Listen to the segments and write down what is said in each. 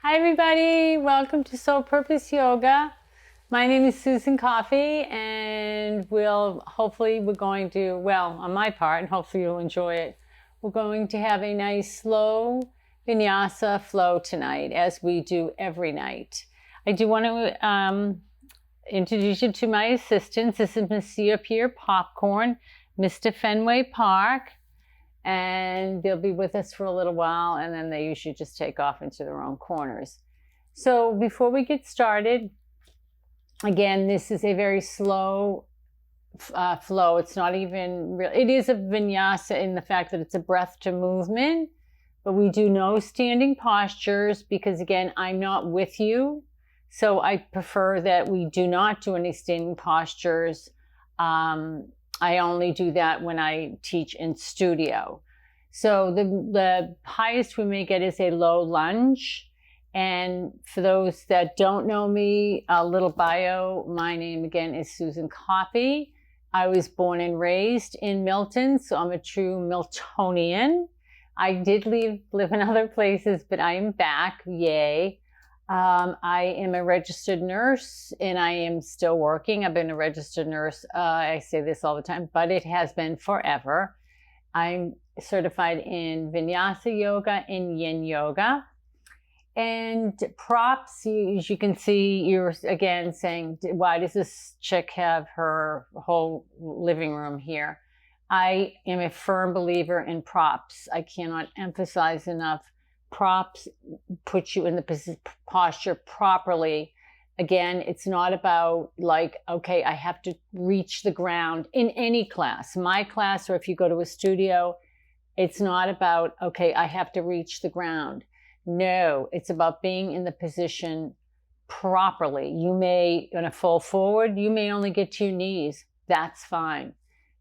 Hi everybody, welcome to Soul Purpose Yoga. My name is Susan Coffey, and we're going to, on my part, and hopefully you'll enjoy it, we're going to have a nice slow vinyasa flow tonight, as we do every night. I do want to introduce you to my assistants. This is Monsieur Pierre Popcorn, Mr. Fenway Park, and they'll be with us for a little while, and then they usually just take off into their own corners. So before we get started, again, this is a very slow flow. It's not even real. It is a vinyasa in the fact that it's a breath to movement, but we do no standing postures because, again, I'm not with you. So I prefer that we do not do any standing postures. I only do that when I teach in studio. So the highest we may get is a low lunge. And for those that don't know me, a little bio, my name again is Susan Coffey. I was born and raised in Milton, so I'm a true Miltonian. I did live in other places, but I am back, yay. I am a registered nurse, and I am still working. I've been a registered nurse. I say this all the time, but it has been forever. I'm certified in Vinyasa Yoga and Yin Yoga. And props, as you can see, you're again saying, why does this chick have her whole living room here? I am a firm believer in props. I cannot emphasize enough. Props put you in the posture properly. Again, it's not about like, okay, I have to reach the ground in any class. My class, or if you go to a studio, it's not about, okay, I have to reach the ground. No, it's about being in the position properly. You may, in a full forward, you may only get to your knees. That's fine.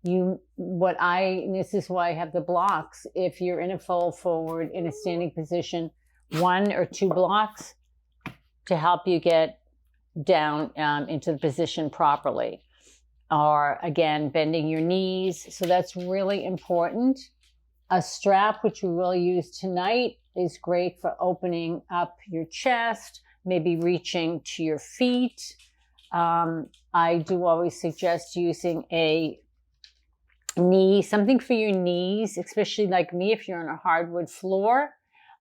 This is why I have the blocks. If you're in a full forward in a standing position, 1 or 2 blocks to help you get down into the position properly. Or again, bending your knees. So that's really important. A strap, which we will use tonight, is great for opening up your chest, maybe reaching to your feet. I do always suggest using a something for your knees, especially like me, if you're on a hardwood floor.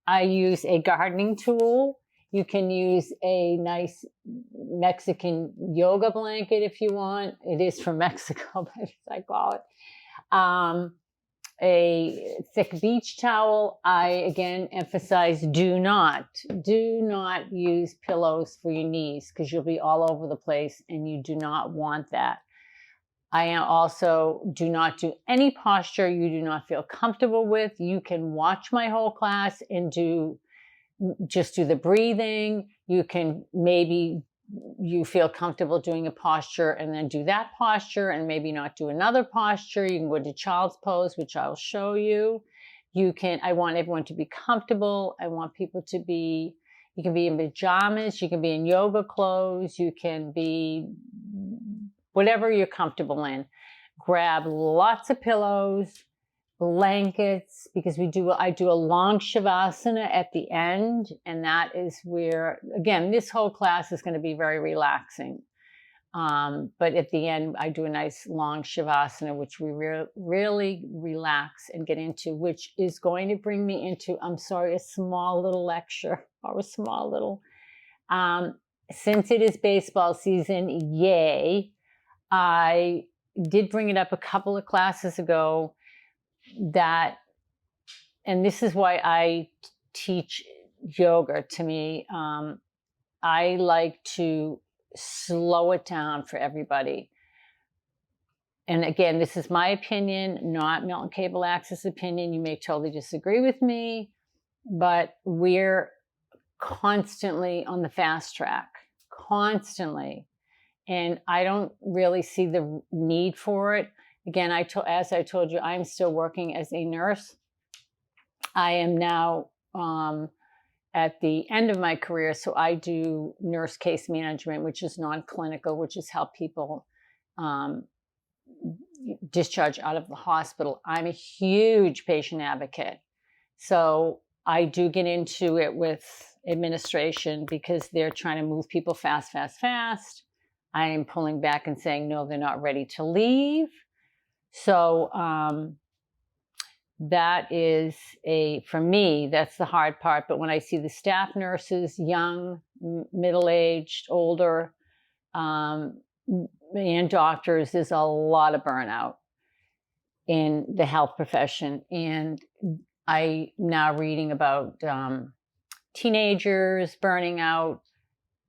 I use a gardening tool. You can use a nice Mexican yoga blanket if you want. It is from Mexico, but as I call it. A thick beach towel. I again emphasize, do not use pillows for your knees because you'll be all over the place and you do not want that. I also do not do any posture you do not feel comfortable with. You can watch my whole class and just do the breathing. You can maybe you feel comfortable doing a posture and then do that posture and maybe not do another posture. You can go to child's pose, which I'll show you. I want everyone to be comfortable. I want people to be, you can be in pajamas, you can be in yoga clothes, you can be whatever you're comfortable in. Grab lots of pillows, blankets, because I do a long shavasana at the end, and that is where, again, this whole class is going to be very relaxing. But at the end, I do a nice long shavasana, which we really relax and get into, which is going to bring me into, a small little lecture or a small little, since it is baseball season, yay. I did bring it up a couple of classes ago that, and this is why I teach yoga. To me, I like to slow it down for everybody. And again, this is my opinion, not Milton Cable Access opinion. You may totally disagree with me, but we're constantly on the fast track, constantly. And I don't really see the need for it. Again, as I told you, I'm still working as a nurse. I am now at the end of my career, so I do nurse case management, which is non-clinical, which is help people discharge out of the hospital. I'm a huge patient advocate. So I do get into it with administration because they're trying to move people fast, fast, fast. I am pulling back and saying, no, they're not ready to leave. So that is for me, that's the hard part. But when I see the staff nurses, young, middle-aged, older, and doctors, there's a lot of burnout in the health profession. And I'm now reading about teenagers burning out.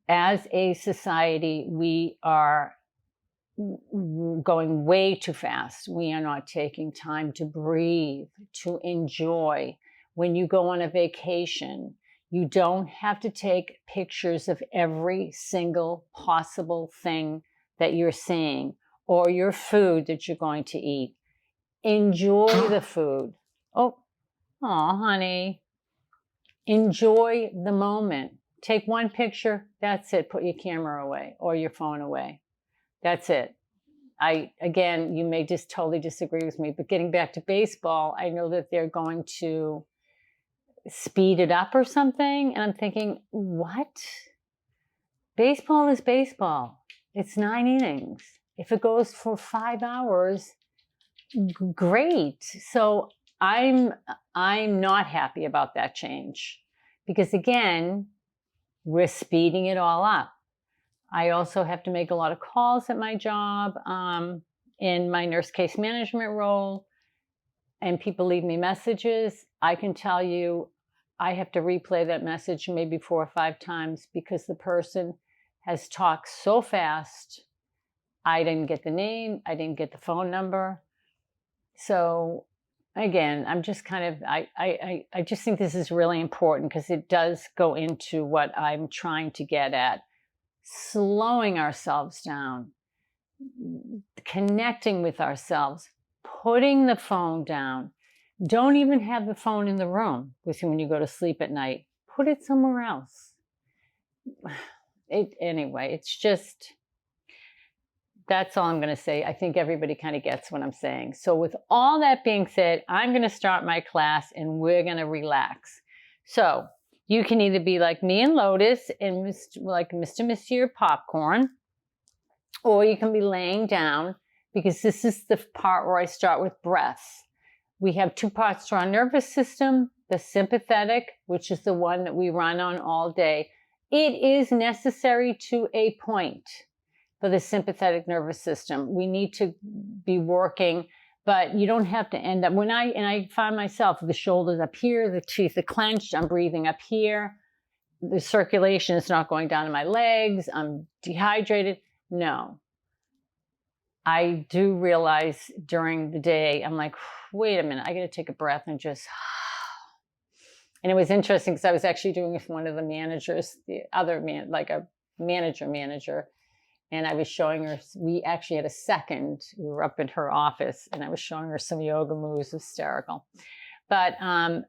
As a society, we are going way too fast. We are not taking time to breathe, to enjoy. When you go on a vacation, you don't have to take pictures of every single possible thing that you're seeing or your food that you're going to eat. Enjoy the food. Oh, honey. Enjoy the moment. Take one picture. That's it. Put your camera away or your phone away. That's it. Again, you may just totally disagree with me, but getting back to baseball, I know that they're going to speed it up or something. And I'm thinking, what? Baseball is baseball. It's 9 innings. If it goes for 5 hours, great. So I'm not happy about that change because again, we're speeding it all up. I also have to make a lot of calls at my job in my nurse case management role, and people leave me messages. I can tell you I have to replay that message maybe 4 or 5 times because the person has talked so fast. I didn't get the name. I didn't get the phone number. So again, I'm just kind of, I just think this is really important because it does go into what I'm trying to get at. Slowing ourselves down, connecting with ourselves, putting the phone down. Don't even have the phone in the room with you when you go to sleep at night. Put it somewhere else. Anyway, it's just, that's all I'm going to say. I think everybody kind of gets what I'm saying. So with all that being said, I'm going to start my class and we're going to relax. So you can either be like me and Lotus and like Mr. Monsieur Popcorn, or you can be laying down because this is the part where I start with breaths. We have 2 parts to our nervous system, the sympathetic, which is the one that we run on all day. It is necessary to a point for the sympathetic nervous system. We need to be working, but you don't have to end up, I find myself, the shoulders up here, the teeth are clenched, I'm breathing up here, the circulation is not going down to my legs, I'm dehydrated. No. I do realize during the day, I'm like, wait a minute, I got to take a breath and just, and it was interesting because I was actually doing it with one of the managers, the other man, like a manager. And I was showing her, we actually had a second, we were up in her office and I was showing her some yoga moves, hysterical. But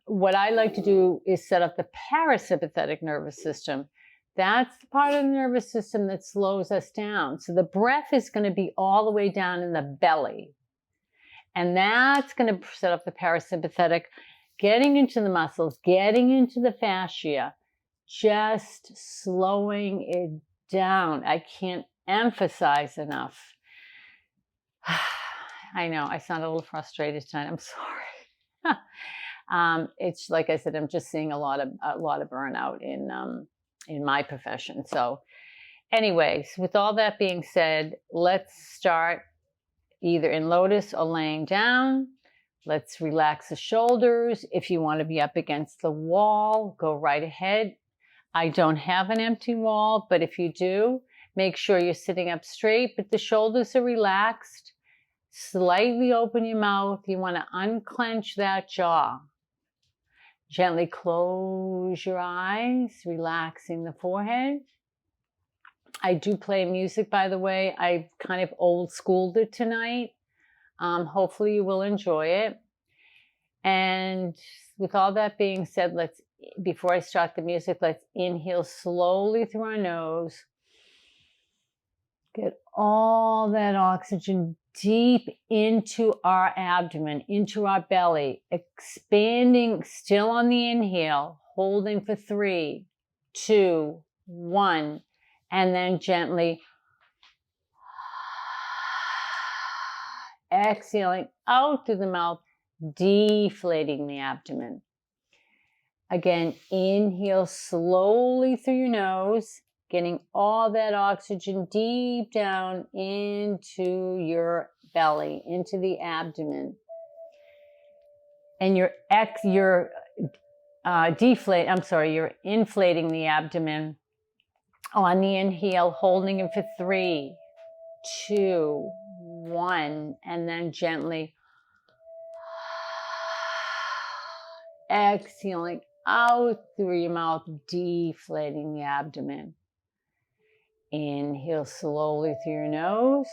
what I like to do is set up the parasympathetic nervous system. That's the part of the nervous system that slows us down. So the breath is going to be all the way down in the belly. And that's going to set up the parasympathetic, getting into the muscles, getting into the fascia, just slowing it down. I can't emphasize enough. I know I sound a little frustrated tonight. I'm sorry. It's like I said, I'm just seeing a lot of burnout in my profession. So Anyways, with all that being said, let's start either in lotus or laying down. Let's relax the shoulders. If you want to be up against the wall, go right ahead. I don't have an empty wall, but if you do, make sure you're sitting up straight, but the shoulders are relaxed. Slightly open your mouth. You want to unclench that jaw. Gently close your eyes, relaxing the forehead. I do play music, by the way. I kind of old schooled it tonight. Hopefully you will enjoy it. And with all that being said, before I start the music, let's inhale slowly through our nose. Get all that oxygen deep into our abdomen, into our belly, expanding still on the inhale, holding for 3, 2, 1, and then gently exhaling out through the mouth, deflating the abdomen. Again, inhale slowly through your nose, getting all that oxygen deep down into your belly, into the abdomen. And you're inflating the abdomen on the inhale, holding it for 3, 2, 1, and then gently exhaling out through your mouth, deflating the abdomen. Inhale slowly through your nose,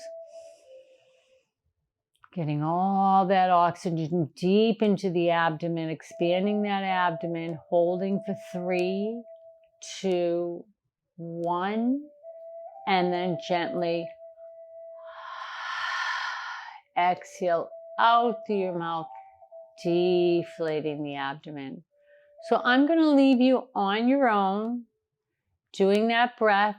getting all that oxygen deep into the abdomen, expanding that abdomen, holding for 3, 2, 1, and then gently exhale out through your mouth, deflating the abdomen. So I'm going to leave you on your own, doing that breath.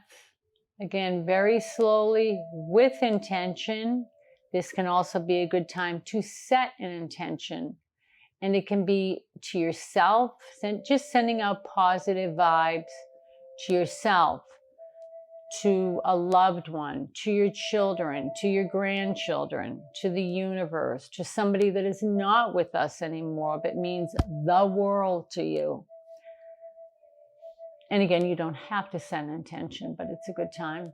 Again, very slowly with intention. This can also be a good time to set an intention. And it can be to yourself, just sending out positive vibes to yourself, to a loved one, to your children, to your grandchildren, to the universe, to somebody that is not with us anymore, but means the world to you. And again, you don't have to set an intention, but it's a good time.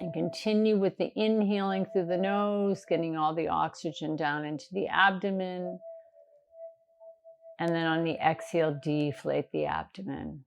And continue with the inhaling through the nose, getting all the oxygen down into the abdomen. And then on the exhale, deflate the abdomen.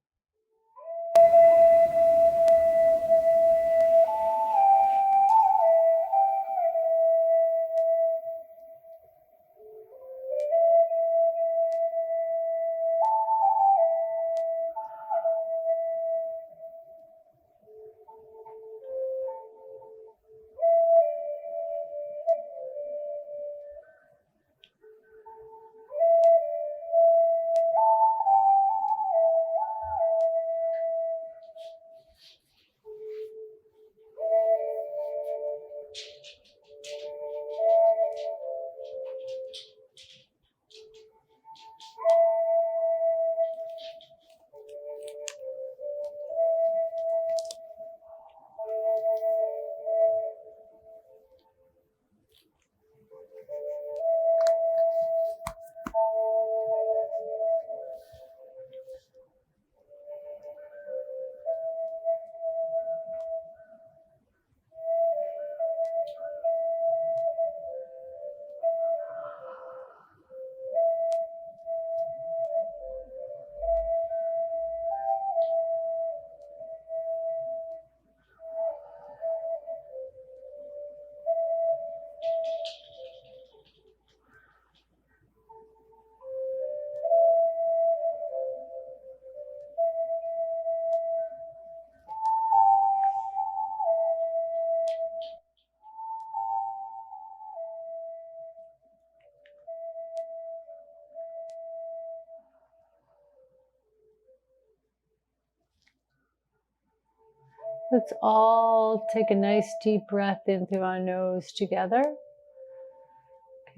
Let's all take a nice deep breath in through our nose together.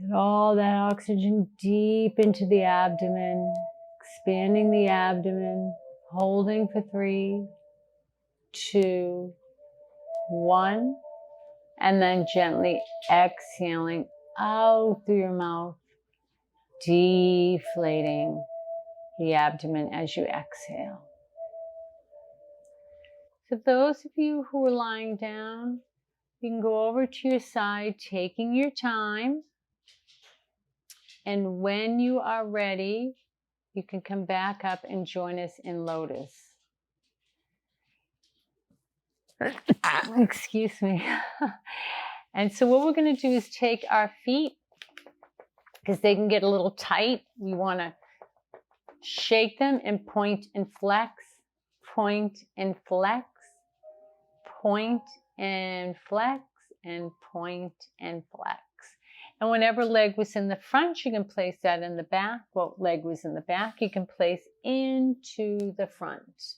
Get all that oxygen deep into the abdomen, expanding the abdomen, holding for 3, 2, 1. And then gently exhaling out through your mouth, deflating the abdomen as you exhale. For those of you who are lying down, you can go over to your side, taking your time. And when you are ready, you can come back up and join us in lotus. Excuse me. And so what we're going to do is take our feet, because they can get a little tight. We want to shake them and point and flex, point and flex, point and flex, and point and flex. And whatever leg was in the front, you can place that in the back. What leg was in the back, you can place into the front.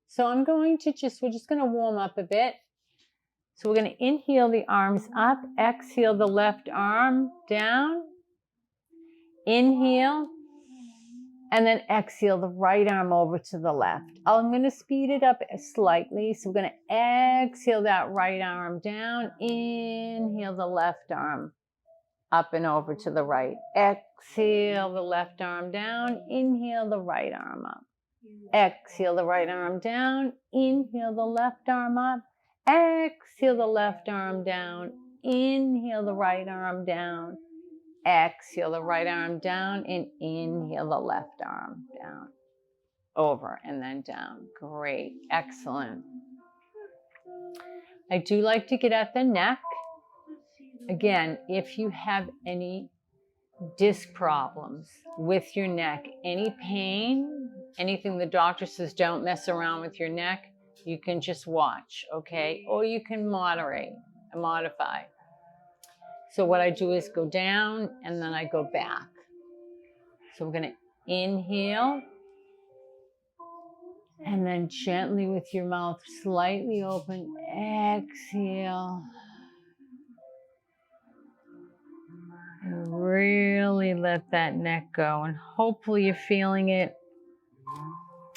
So I'm going to we're just going to warm up a bit. So we're going to inhale the arms up, exhale the left arm down, inhale, and then exhale the right arm over to the left. I'm going to speed it up slightly. So we're going to exhale that right arm down, inhale the left arm up and over to the right. Exhale the left arm down, inhale the right arm up. Exhale the right arm down, inhale the left arm up. Exhale the left arm down, inhale the right arm down. Exhale the right arm down and inhale the left arm down. Over and then down. Great. Excellent. I do like to get at the neck. Again, if you have any disc problems with your neck, any pain, anything the doctor says don't mess around with your neck, you can just watch, okay? Or you can modify. So what I do is go down and then I go back. So we're going to inhale and then gently with your mouth slightly open, exhale. And really let that neck go. And hopefully you're feeling it.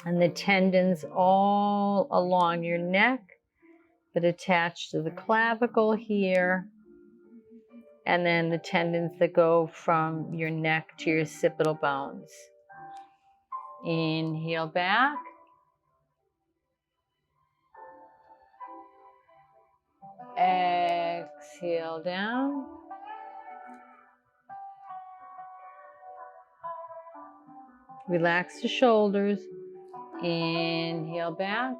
And the tendons all along your neck, but attached to the clavicle here. And then the tendons that go from your neck to your occipital bones. Inhale back. Exhale down. Relax the shoulders. Inhale back.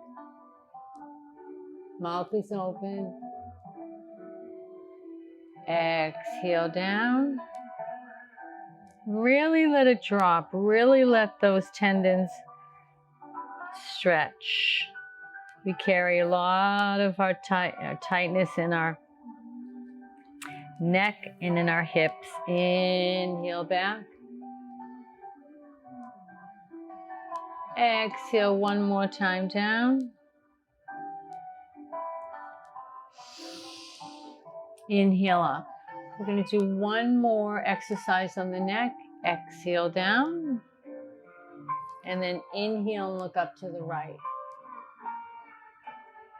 Mouth is open. Exhale down. Really let it drop. Really let those tendons stretch. We carry a lot of our tightness in our neck and in our hips. Inhale back. Exhale one more time down. Inhale up. We're going to do one more exercise on the neck. Exhale down. And then inhale and look up to the right.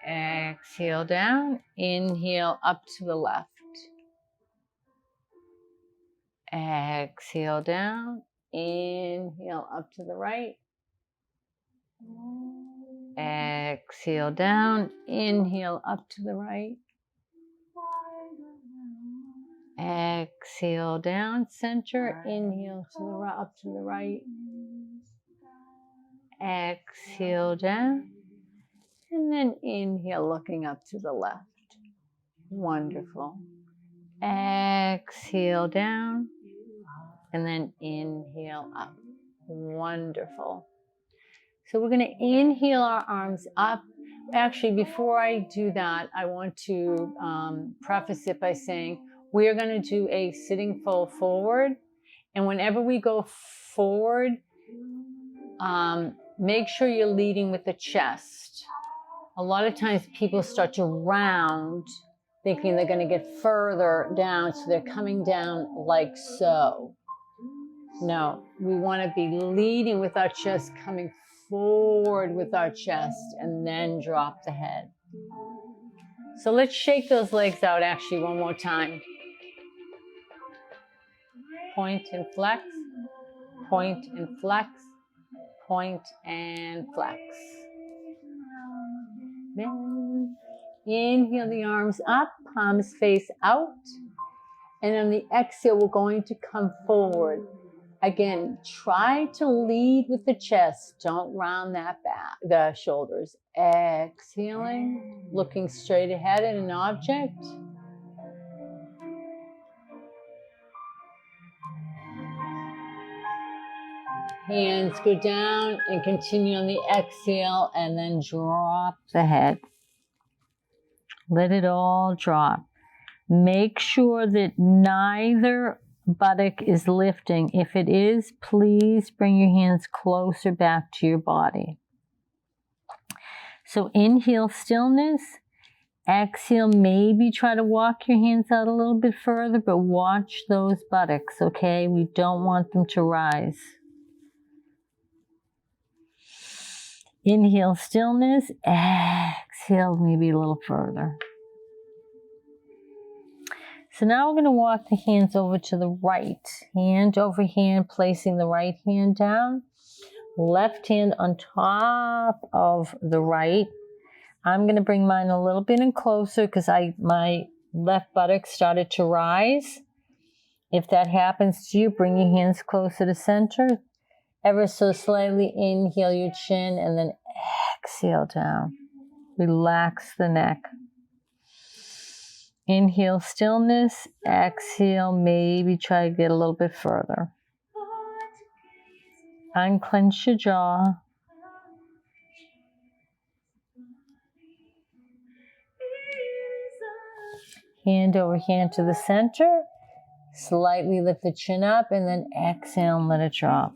Exhale down. Inhale up to the left. Exhale down. Inhale up to the right. Exhale down. Inhale up to the right. Exhale down, center, inhale to the up to the right. Exhale down, and then inhale looking up to the left. Wonderful. Exhale down, and then inhale up. Wonderful. So we're going to inhale our arms up. Actually, before I do that, I want to preface it by saying we are going to do a sitting fold forward. And whenever we go forward, make sure you're leading with the chest. A lot of times people start to round, thinking they're going to get further down, so they're coming down like so. No, we want to be leading with our chest coming forward with our chest and then drop the head. So let's shake those legs out actually one more time. Point and flex, point and flex, point and flex. Then inhale the arms up, palms face out. And on the exhale, we're going to come forward. Again, try to lead with the chest. Don't round that back, the shoulders. Exhaling, looking straight ahead at an object. Hands go down and continue on the exhale and then drop the head. Let it all drop. Make sure that neither buttock is lifting. If it is, please bring your hands closer back to your body. So inhale stillness. Exhale, maybe try to walk your hands out a little bit further, but watch those buttocks, okay? We don't want them to rise. Inhale stillness. Exhale maybe a little further. So now we're going to walk the hands over to the right. Hand over hand, placing the right hand down. Left hand on top of the right. I'm going to bring mine a little bit in closer because my left buttock started to rise. If that happens to you, bring your hands closer to center. Ever so slightly inhale your chin and then exhale down. Relax the neck. Inhale stillness, exhale, maybe try to get a little bit further. Unclench your jaw. Hand over hand to the center. Slightly lift the chin up and then exhale and let it drop.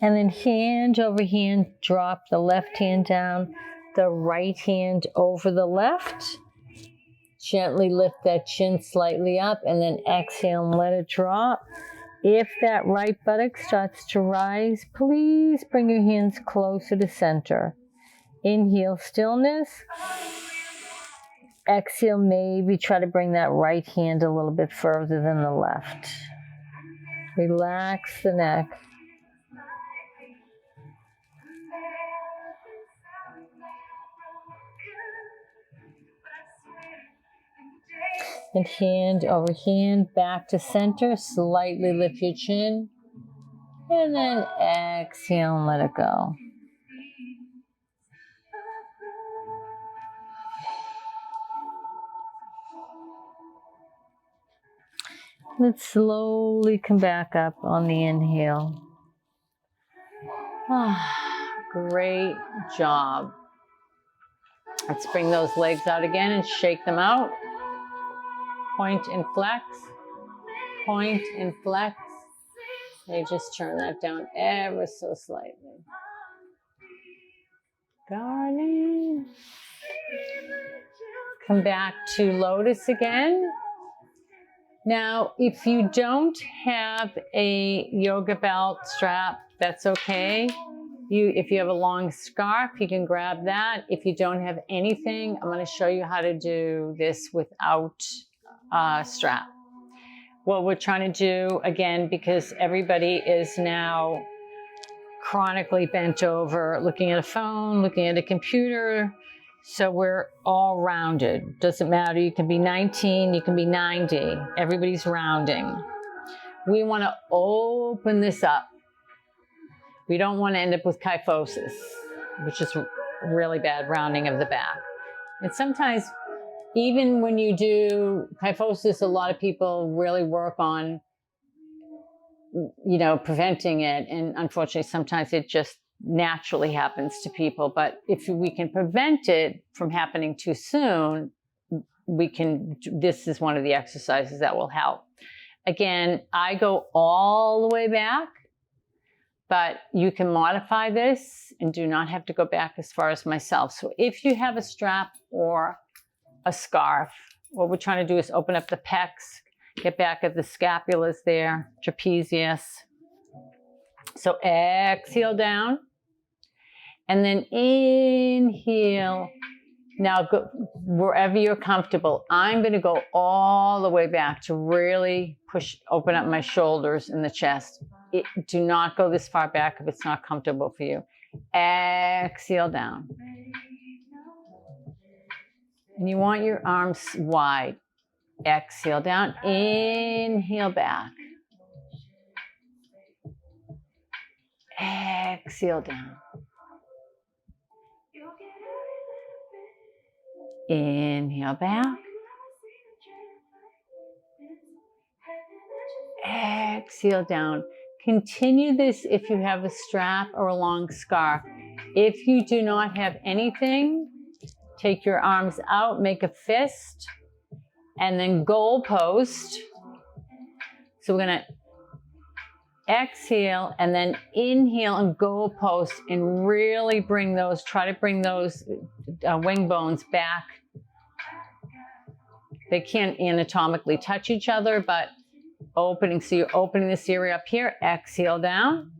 And then hand over hand, drop the left hand down, the right hand over the left. Gently lift that chin slightly up and then exhale and let it drop. If that right buttock starts to rise, please bring your hands closer to center. Inhale stillness. Exhale, maybe try to bring that right hand a little bit further than the left. Relax the neck. And hand over hand, back to center. Slightly lift your chin. And then exhale and let it go. Let's slowly come back up on the inhale. Great job. Let's bring those legs out again and shake them out. Point and flex. Point and flex. They just turn that down ever so slightly. Darling. Come back to lotus again. Now, if you don't have a yoga belt strap, that's okay. If you have a long scarf, you can grab that. If you don't have anything, I'm going to show you how to do this without a strap. What we're trying to do, again, because everybody is now chronically bent over, looking at a phone, looking at a computer, so we're all rounded. Doesn't matter, you can be 19, you can be 90, everybody's rounding. We want to open this up. We don't want to end up with kyphosis, which is really bad rounding of the back. And sometimes, even when you do kyphosis, a lot of people really work on, preventing it. And unfortunately, sometimes it just naturally happens to people. But if we can prevent it from happening too soon, this is one of the exercises that will help. Again, I go all the way back, but you can modify this and do not have to go back as far as myself. So if you have a strap or a scarf. What we're trying to do is open up the pecs, get back at the scapulas there, trapezius. So exhale down, and then inhale. Now go wherever you're comfortable. I'm going to go all the way back to really open up my shoulders and the chest. Do not go this far back if it's not comfortable for you. Exhale down. And you want your arms wide. Exhale down, inhale back. Exhale down. Inhale back. Exhale down. Continue this if you have a strap or a long scarf. If you do not have anything, take your arms out, make a fist, and then goal post. So we're going to exhale and then inhale and goal post and really try to bring those wing bones back. They can't anatomically touch each other, but opening. So you're opening this area up here. Exhale down.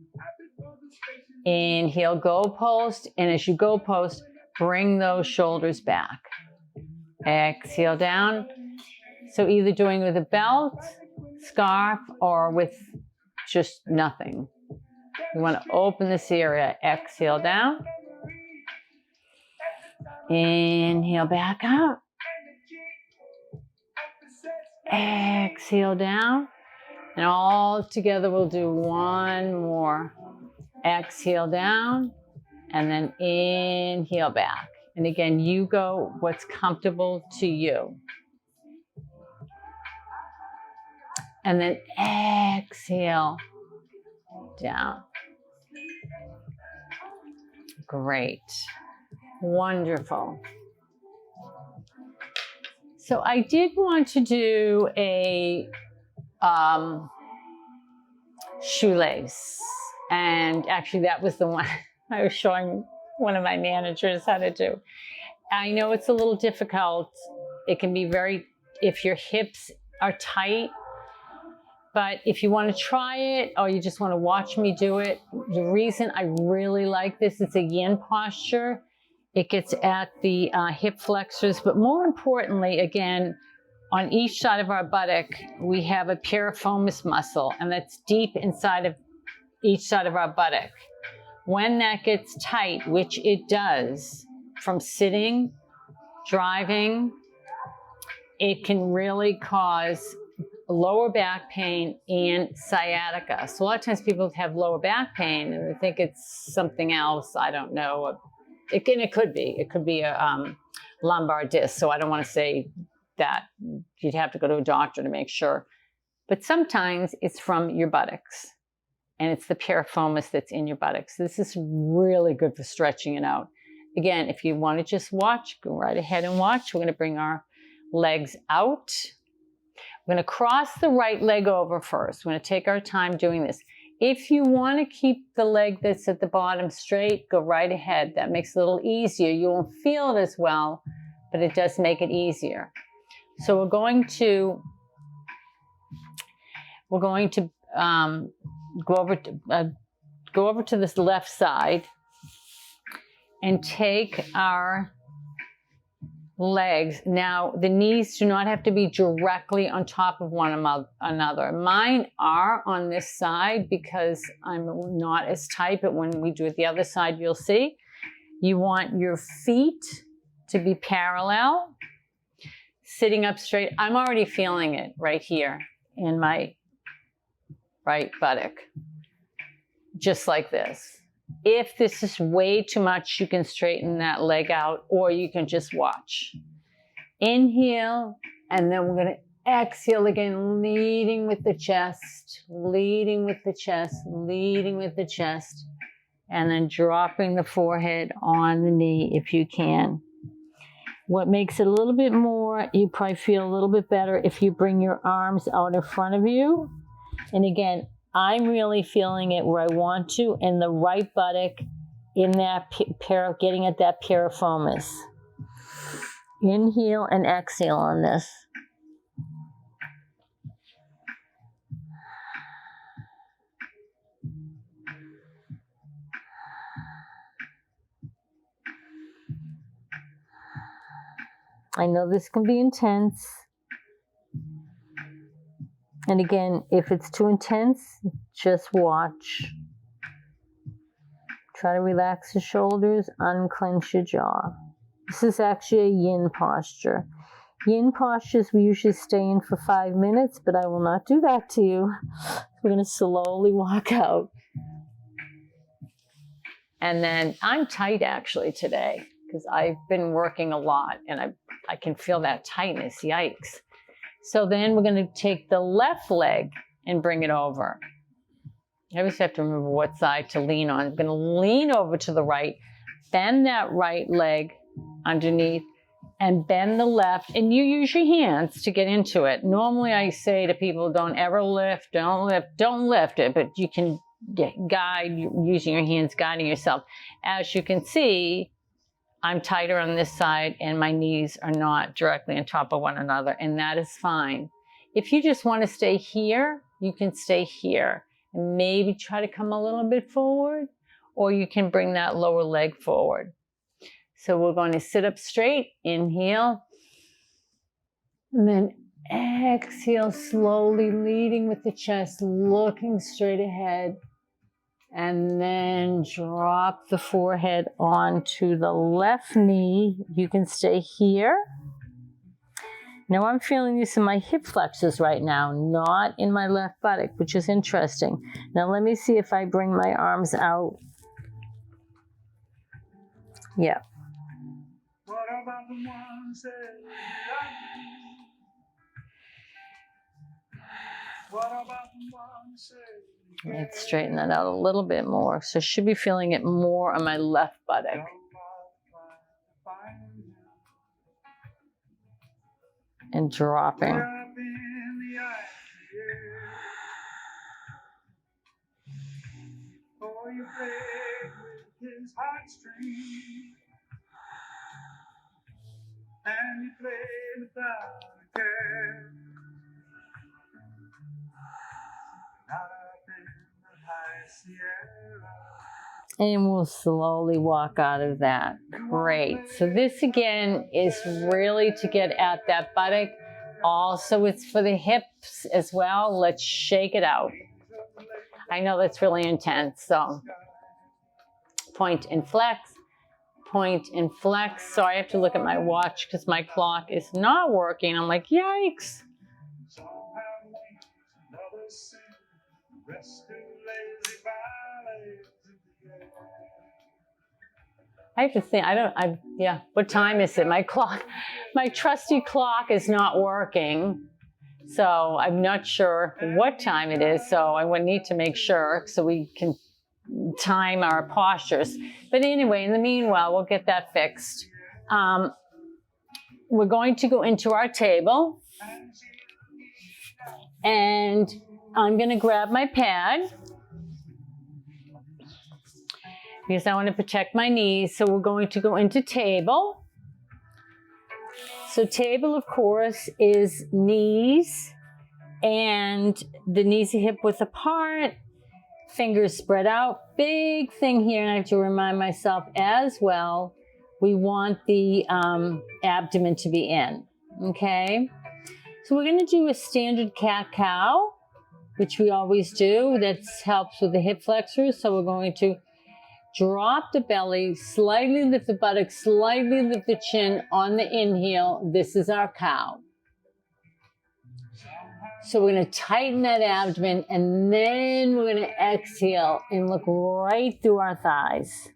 Inhale, goal post. And as you goal post, bring those shoulders back. Exhale down. So either doing with a belt, scarf, or with just nothing. You want to open this area. Exhale down. Inhale back up. Exhale down. And all together we'll do one more. Exhale down. And then inhale back. And again, you go what's comfortable to you. And then exhale down. Great. Wonderful. So I did want to do a shoelace. And actually that was the one I was showing one of my managers how to do. I know it's a little difficult. It can be if your hips are tight, but if you want to try it or you just want to watch me do it, the reason I really like this, it's a yin posture. It gets at the hip flexors, but more importantly, again, on each side of our buttock, we have a piriformis muscle, and that's deep inside of each side of our buttock. When that gets tight, which it does, from sitting, driving, it can really cause lower back pain and sciatica. So a lot of times people have lower back pain and they think it's something else. I don't know. It could be. It could be a lumbar disc. So I don't want to say that. You'd have to go to a doctor to make sure. But sometimes it's from your buttocks. And it's the piriformis that's in your buttocks. This is really good for stretching it out. Again, if you want to just watch, go right ahead and watch. We're going to bring our legs out. We're going to cross the right leg over first. We're going to take our time doing this. If you want to keep the leg that's at the bottom straight, go right ahead. That makes it a little easier. You won't feel it as well, but it does make it easier. So we're going to go over to this left side and take our legs. Now, the knees do not have to be directly on top of one another. Mine are on this side because I'm not as tight, but when we do it the other side, you'll see. You want your feet to be parallel, sitting up straight. I'm already feeling it right here in my right buttock, just like this. If this is way too much, you can straighten that leg out, or you can just watch. Inhale, and then we're going to exhale again, leading with the chest, leading with the chest, leading with the chest, and then dropping the forehead on the knee if you can. What makes it a little bit more, you probably feel a little bit better if you bring your arms out in front of you. And again, I'm really feeling it where I want to, in the right buttock, in that getting at that piriformis. inhale and exhale on this. I know this can be intense. And again, if it's too intense, just watch. Try to relax the shoulders, unclench your jaw. This is actually a yin posture. Yin postures we usually stay in for 5 minutes, but I will not do that to you. We're going to slowly walk out. And then I'm tight actually today because I've been working a lot and I can feel that tightness. Yikes. So then we're going to take the left leg and bring it over. I always have to remember what side to lean on. I'm going to lean over to the right, bend that right leg underneath, and bend the left. And you use your hands to get into it. Normally I say to people, don't ever lift, don't lift it, but you can guide using your hands, guiding yourself. As you can see, I'm tighter on this side and my knees are not directly on top of one another, and that is fine. If you just want to stay here, you can stay here and maybe try to come a little bit forward, or you can bring that lower leg forward. So we're going to sit up straight, inhale, and then exhale, slowly leading with the chest, looking straight ahead. And then drop the forehead onto the left knee. You can stay here. Now I'm feeling this in my hip flexors right now, not in my left buttock, which is interesting. Now let me see if I bring my arms out. Yeah. What about the ones that love you? What about the ones that... Let's straighten that out a little bit more. So I should be feeling it more on my left buttock. And dropping. And we'll slowly walk out of that. Great. So this again is really to get at that buttock. Also, it's for the hips as well. Let's shake it out. I know that's really intense. So point and flex, point and flex. So I have to look at my watch because my clock is not working. I'm like, yikes. I have to think, what time is it? My clock, my trusty clock is not working. So I'm not sure what time it is. So I would need to make sure so we can time our postures. But anyway, in the meanwhile, we'll get that fixed. We're going to go into our table. And I'm going to grab my pad, because I want to protect my knees. So we're going to go into table. So table, of course, is knees, and the knees are hip width apart, fingers spread out. Big thing here, and I have to remind myself as well, we want the abdomen to be in, okay? So we're going to do a standard cat-cow, which we always do. That helps with the hip flexors. So we're going to drop the belly, slightly lift the buttocks, slightly lift the chin on the inhale. This is our cow. So we're going to tighten that abdomen, and then we're going to exhale and look right through our thighs.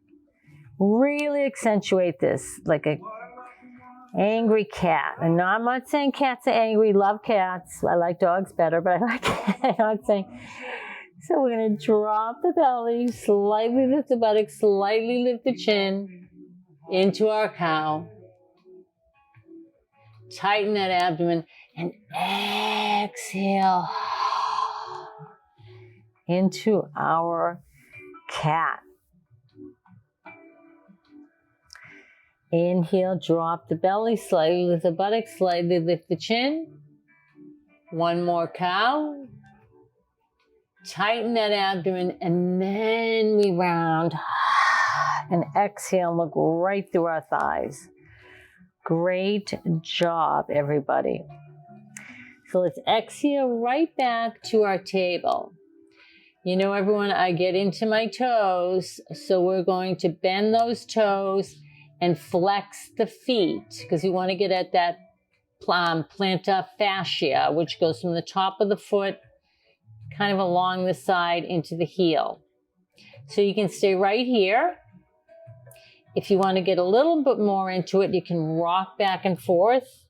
Really accentuate this like a angry cat. And no, I'm not saying cats are angry. Love cats. I like dogs better, but I like cats. I'm not saying. So we're going to drop the belly, slightly lift the buttocks, slightly lift the chin into our cow. Tighten that abdomen and exhale into our cat. Inhale, drop the belly, slightly lift the buttocks, slightly lift the chin. One more cow. Tighten that abdomen, and then we round. And exhale, look right through our thighs. Great job, everybody. So let's exhale right back to our table. You know, everyone, I get into my toes, so we're going to bend those toes and flex the feet, because you want to get at that plantar fascia, which goes from the top of the foot kind of along the side into the heel. So you can stay right here. If you want to get a little bit more into it, you can rock back and forth,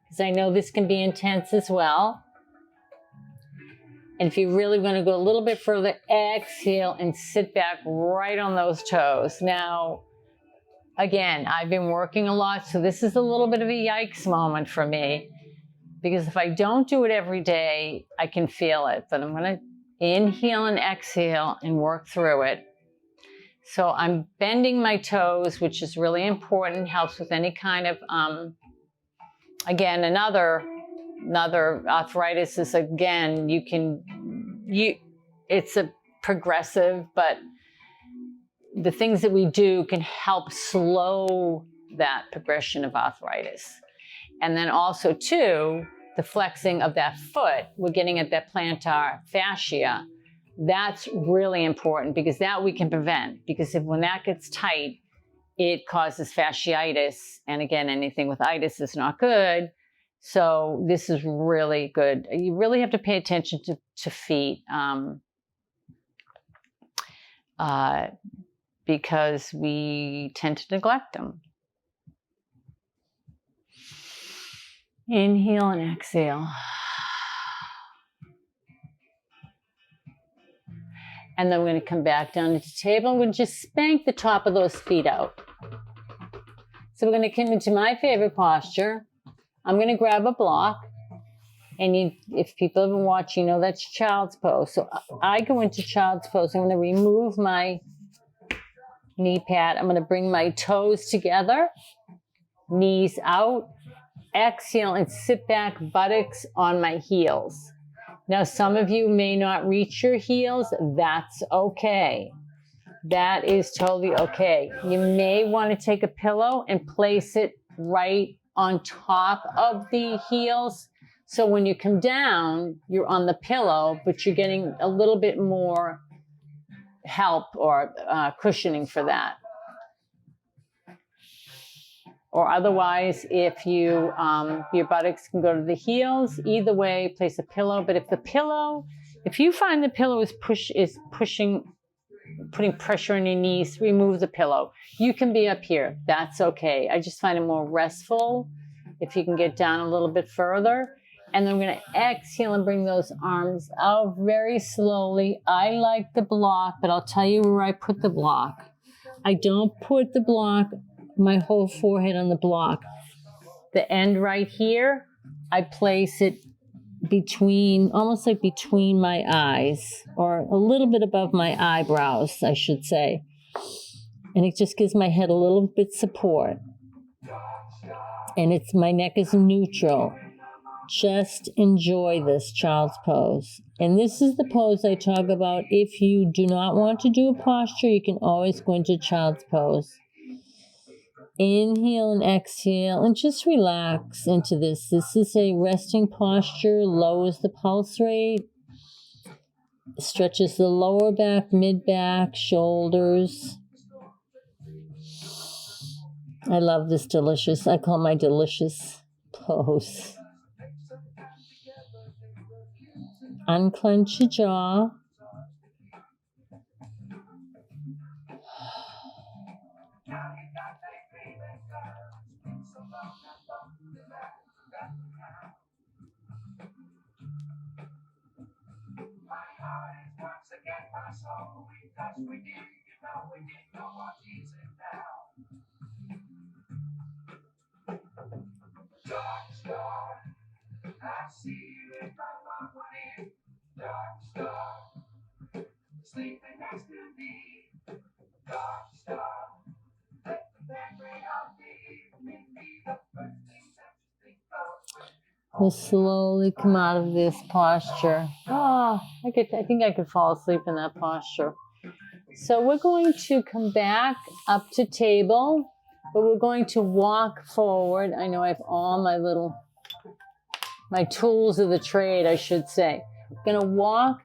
because I know this can be intense as well. And if you really want to go a little bit further, exhale and sit back right on those toes. Now, again, I've been working a lot, so this is a little bit of a yikes moment for me, because if I don't do it every day, I can feel it. But I'm going to inhale and exhale and work through it. So I'm bending my toes, which is really important, helps with any kind of, again, another arthritis is, again, it's a progressive, but the things that we do can help slow that progression of arthritis. And then also, too, the flexing of that foot, we're getting at that plantar fascia. That's really important, because that we can prevent, because when that gets tight, it causes fasciitis. And again, anything with itis is not good. So this is really good. You really have to pay attention to feet, because we tend to neglect them. Inhale and exhale. And then we're going to come back down to the table. We're going to just spank the top of those feet out. So we're going to come into my favorite posture. I'm going to grab a block. And if people have been watching, you know that's child's pose. So I go into child's pose. I'm going to remove my knee pad. I'm going to bring my toes together, knees out, exhale, and sit back, buttocks on my heels. Now, some of you may not reach your heels. That's okay. That is totally okay. You may want to take a pillow and place it right on top of the heels. So when you come down, you're on the pillow, but you're getting a little bit more help or cushioning for that. Or otherwise, if your buttocks can go to the heels, either way, place a pillow. But if you find the pillow is putting pressure on your knees, remove the pillow. You can be up here. That's okay. I just find it more restful if you can get down a little bit further. And then I'm going to exhale and bring those arms out very slowly. I like the block, but I'll tell you where I put the block. I don't put the block, my whole forehead on the block. The end right here, I place it almost like between my eyes, or a little bit above my eyebrows, I should say. And it just gives my head a little bit support. And my neck is neutral. Just enjoy this child's pose. And this is the pose I talk about. If you do not want to do a posture, you can always go into child's pose. Inhale and exhale and just relax into this. This is a resting posture, lowers the pulse rate, stretches the lower back, mid back, shoulders. I love this I call my delicious pose. Unclench your jaw. We'll slowly come out of this posture. Oh, I think I could fall asleep in that posture. So we're going to come back up to table, but we're going to walk forward. I know I have all my tools of the trade, I should say. I'm going to walk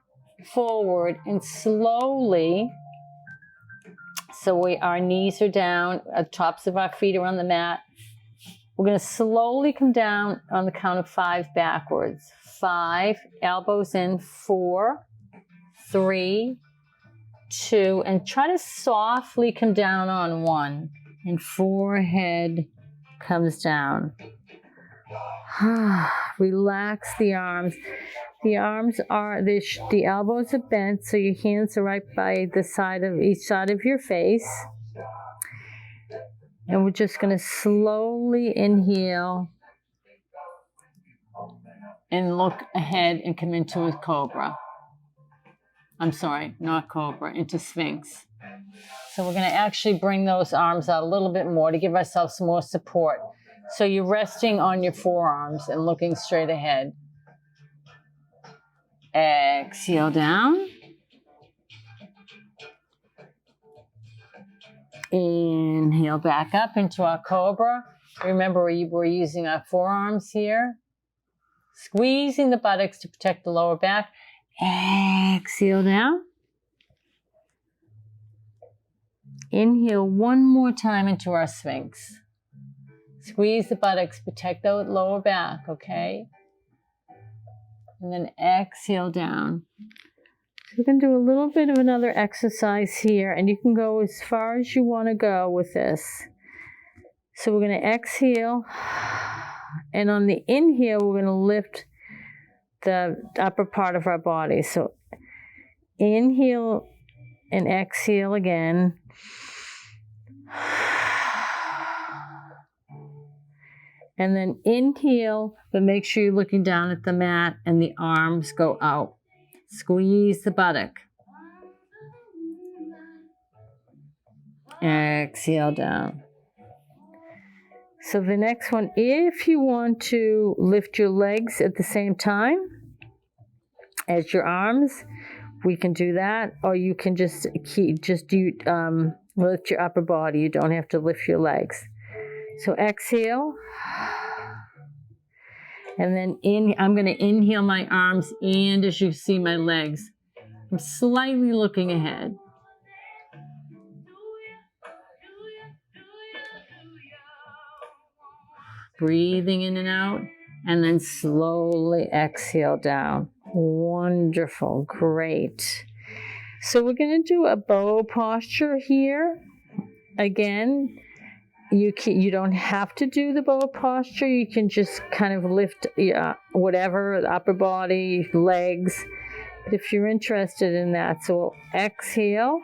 forward and slowly, so our knees are down, the tops of our feet are on the mat. We're going to slowly come down on the count of 5 backwards. 5, elbows in, 4, 3, 2, and try to softly come down on 1. And forehead comes down. Relax the arms. The arms are, the elbows are bent, so your hands are right by the side of each side of your face. And we're just going to slowly inhale and look ahead and come into a cobra. I'm sorry, not cobra, into Sphinx. So we're going to actually bring those arms out a little bit more to give ourselves some more support. So you're resting on your forearms and looking straight ahead. Exhale down. Inhale back up into our cobra. Remember, we're using our forearms here. Squeezing the buttocks to protect the lower back. Exhale down. Inhale one more time into our Sphinx. Squeeze the buttocks, protect the lower back, okay? And then exhale down. So we're going to do a little bit of another exercise here, and you can go as far as you want to go with this. So we're going to exhale, and on the inhale, we're going to lift the upper part of our body. So inhale and exhale again. And then inhale, but make sure you're looking down at the mat and the arms go out. Squeeze the buttock. Exhale down. So the next one, if you want to lift your legs at the same time as your arms, we can do that. Or you can just lift your upper body. You don't have to lift your legs. So exhale. And then I'm going to inhale my arms, and as you see, my legs. I'm slightly looking ahead. Breathing in and out, and then slowly exhale down. Wonderful, great. So we're going to do a bow posture here. Again, you don't have to do the bow posture. You can just kind of lift whatever, the upper body, legs. But if you're interested in that, so we'll exhale,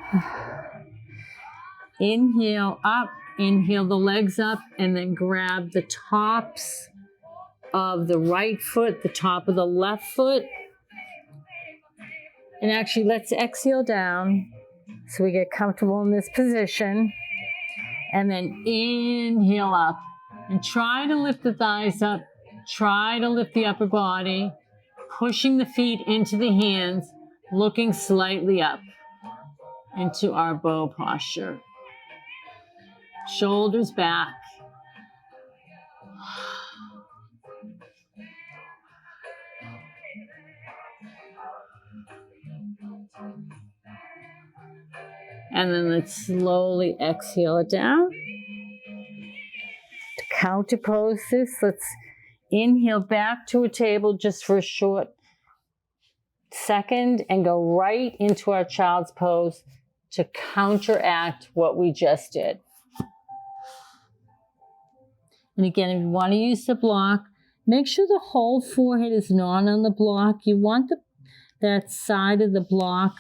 inhale up, inhale the legs up, and then grab the tops of the right foot, the top of the left foot. And actually, let's exhale down so we get comfortable in this position. And then inhale up. And try to lift the thighs up. Try to lift the upper body. Pushing the feet into the hands. Looking slightly up into our bow posture. Shoulders back. And then let's slowly exhale it down. To counter pose this, let's inhale back to a table just for a short second and go right into our child's pose to counteract what we just did. And again, if you want to use the block, make sure the whole forehead is not on the block. You want that side of the block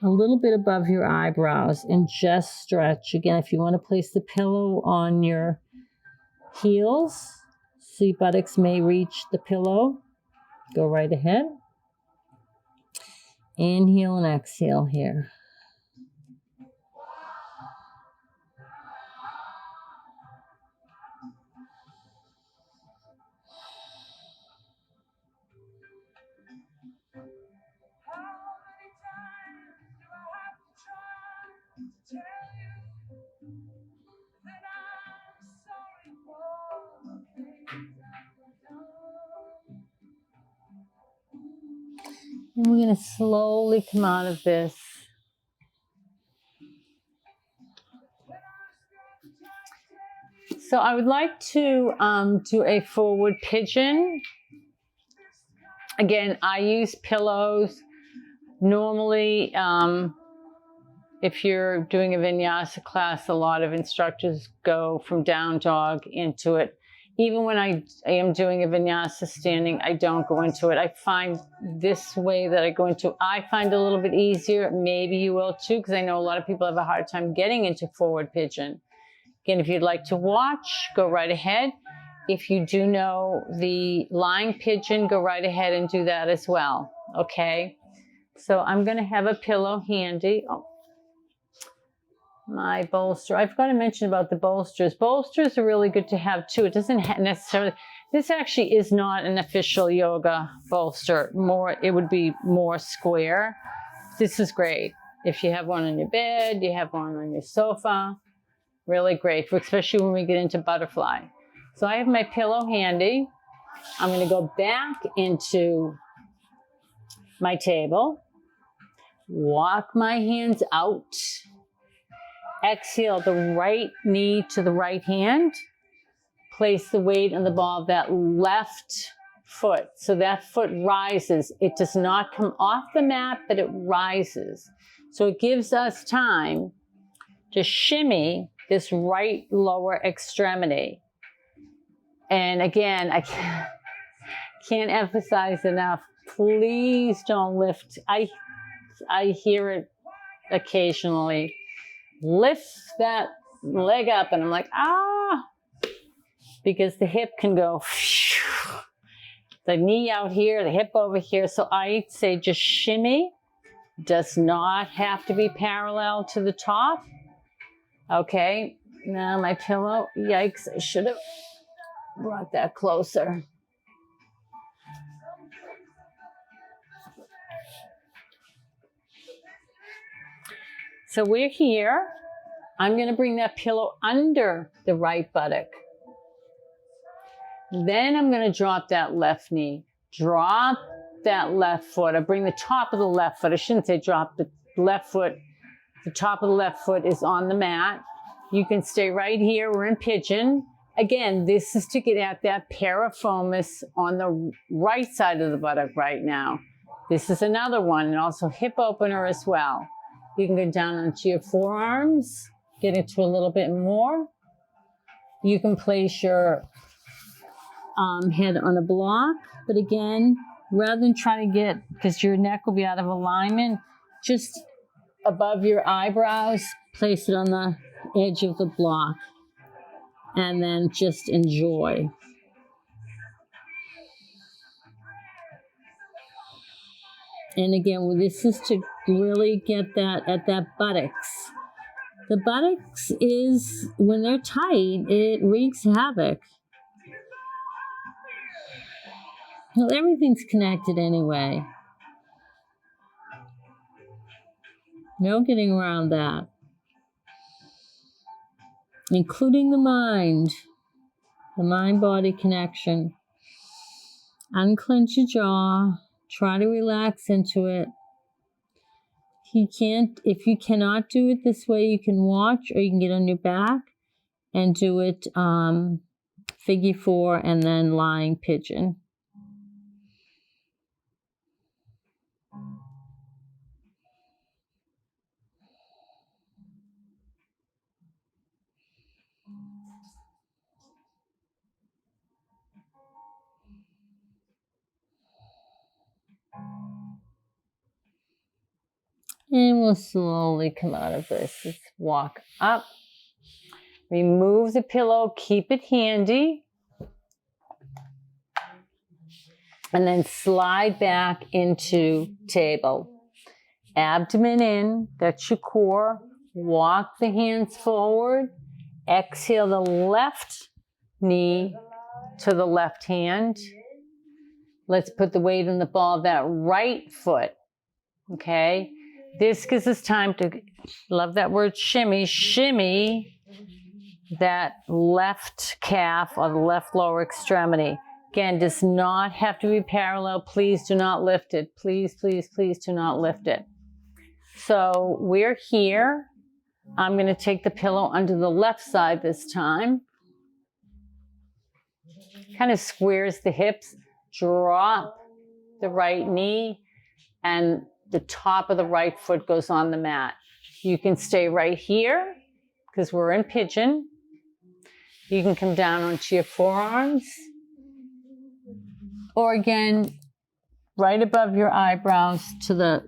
a little bit above your eyebrows, and just stretch. Again, if you want to place the pillow on your heels, so your buttocks may reach the pillow, go right ahead. Inhale and exhale here. And we're going to slowly come out of this. So I would like to do a forward pigeon. Again, I use pillows. Normally, if you're doing a vinyasa class, a lot of instructors go from down dog into it. Even when I am doing a vinyasa standing, I don't go into it. I find this way that I go into, I find it a little bit easier. Maybe you will too, because I know a lot of people have a hard time getting into forward pigeon. Again, if you'd like to watch, go right ahead. If you do know the lying pigeon, go right ahead and do that as well, okay? So I'm going to have a pillow handy. Oh, my bolster. I forgot to mention about the bolsters. Bolsters are really good to have too. It doesn't necessarily, this actually is not an official yoga bolster. It would be more square. This is great. If you have one on your bed, you have one on your sofa. Really great, especially when we get into butterfly. So I have my pillow handy. I'm going to go back into my table. Walk my hands out. Exhale the right knee to the right hand. Place the weight on the ball of that left foot. So that foot rises. It does not come off the mat, but it rises. So it gives us time to shimmy this right lower extremity. And again, I can't emphasize enough, please don't lift. I hear it occasionally. Lift that leg up, and I'm like, because the hip can go, the knee out here, the hip over here. So I say just shimmy. Does not have to be parallel to the top. Okay, now my pillow, yikes, I should have brought that closer. So we're here. I'm going to bring that pillow under the right buttock. Then I'm going to drop that left knee. Drop that left foot. I bring the top of the left foot. I shouldn't say drop the left foot. The top of the left foot is on the mat. You can stay right here. We're in pigeon. Again, this is to get at that piriformis on the right side of the buttock right now. This is another one, and also hip opener as well. You can go down onto your forearms, get into a little bit more. You can place your head on a block, but again, rather than try to get, because your neck will be out of alignment, just above your eyebrows, place it on the edge of the block, and then just enjoy. And again, this is to really get that at that buttocks. The buttocks is, when they're tight, it wreaks havoc. Well, everything's connected anyway. No getting around that. Including the mind-body connection. Unclench your jaw. Try to relax into it. If you cannot do it this way, you can watch, or you can get on your back and do it figure four and then lying pigeon. And we'll slowly come out of this. Let's walk up. Remove the pillow. Keep it handy. And then slide back into table. Abdomen in. That's your core. Walk the hands forward. Exhale the left knee to the left hand. Let's put the weight on the ball of that right foot. Okay? This gives us time to, love that word shimmy, shimmy that left calf or the left lower extremity. Again, does not have to be parallel. Please do not lift it. Please, please, please do not lift it. So we're here. I'm going to take the pillow under the left side this time. Kind of squares the hips. Drop the right knee, and the top of the right foot goes on the mat. You can stay right here because we're in pigeon. You can come down onto your forearms. Or again, right above your eyebrows to the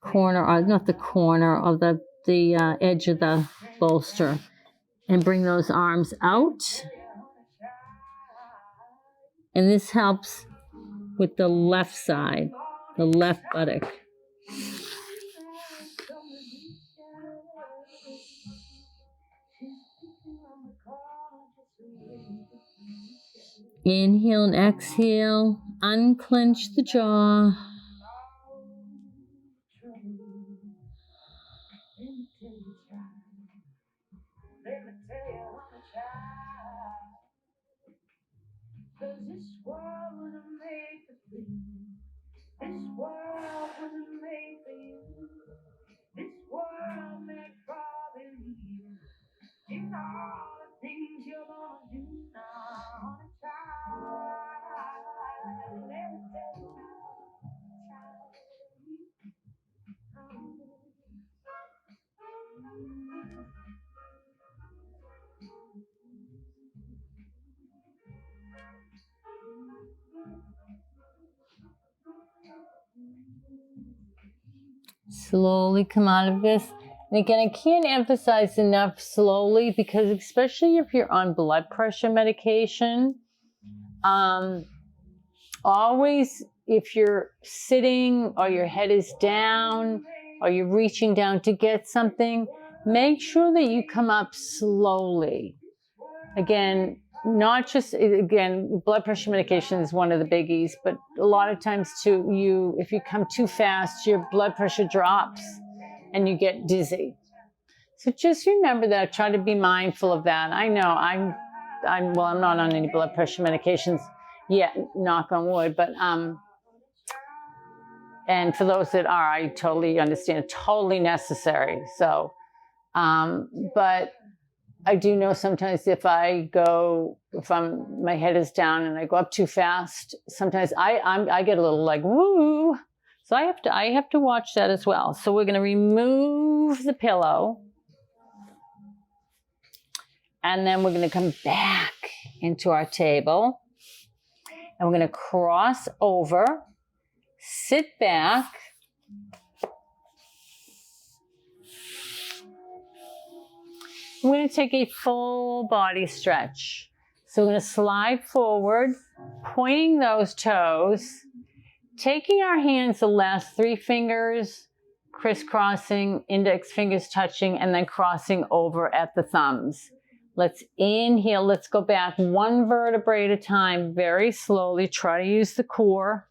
corner, or not the corner, of the edge of the bolster. And bring those arms out. And this helps with the left side, the left buttock. Inhale and exhale. Unclench the jaw. Slowly come out of this. And again, I can't emphasize enough slowly, because especially if you're on blood pressure medication, always, if you're sitting or your head is down or you're reaching down to get something, make sure that you come up slowly. Again, not just, again, blood pressure medication is one of the biggies, but a lot of times too, if you come too fast, your blood pressure drops and you get dizzy. So just remember that. Try to be mindful of that. I know I'm not on any blood pressure medications yet, knock on wood, but and for those that are, I totally understand, totally necessary. So, but I do know sometimes if my head is down and I go up too fast, sometimes I get a little like woo. So I have to watch that as well. So we're going to remove the pillow, and then we're going to come back into our table, and we're going to cross over, sit back. I'm going to take a full body stretch. So we're going to slide forward, pointing those toes, taking our hands, the last 3 fingers, crisscrossing, index fingers touching, and then crossing over at the thumbs. Let's inhale. Let's go back 1 vertebrae at a time, very slowly. Try to use the core.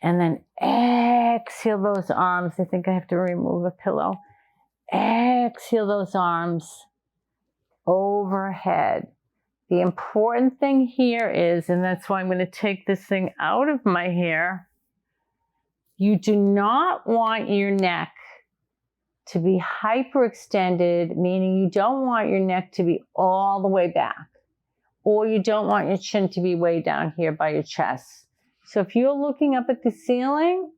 And then exhale those arms. I think I have to remove a pillow. Exhale those arms overhead. The important thing here is, and that's why I'm going to take this thing out of my hair, you do not want your neck to be hyperextended, meaning you don't want your neck to be all the way back, or you don't want your chin to be way down here by your chest. So if you're looking up at the ceiling,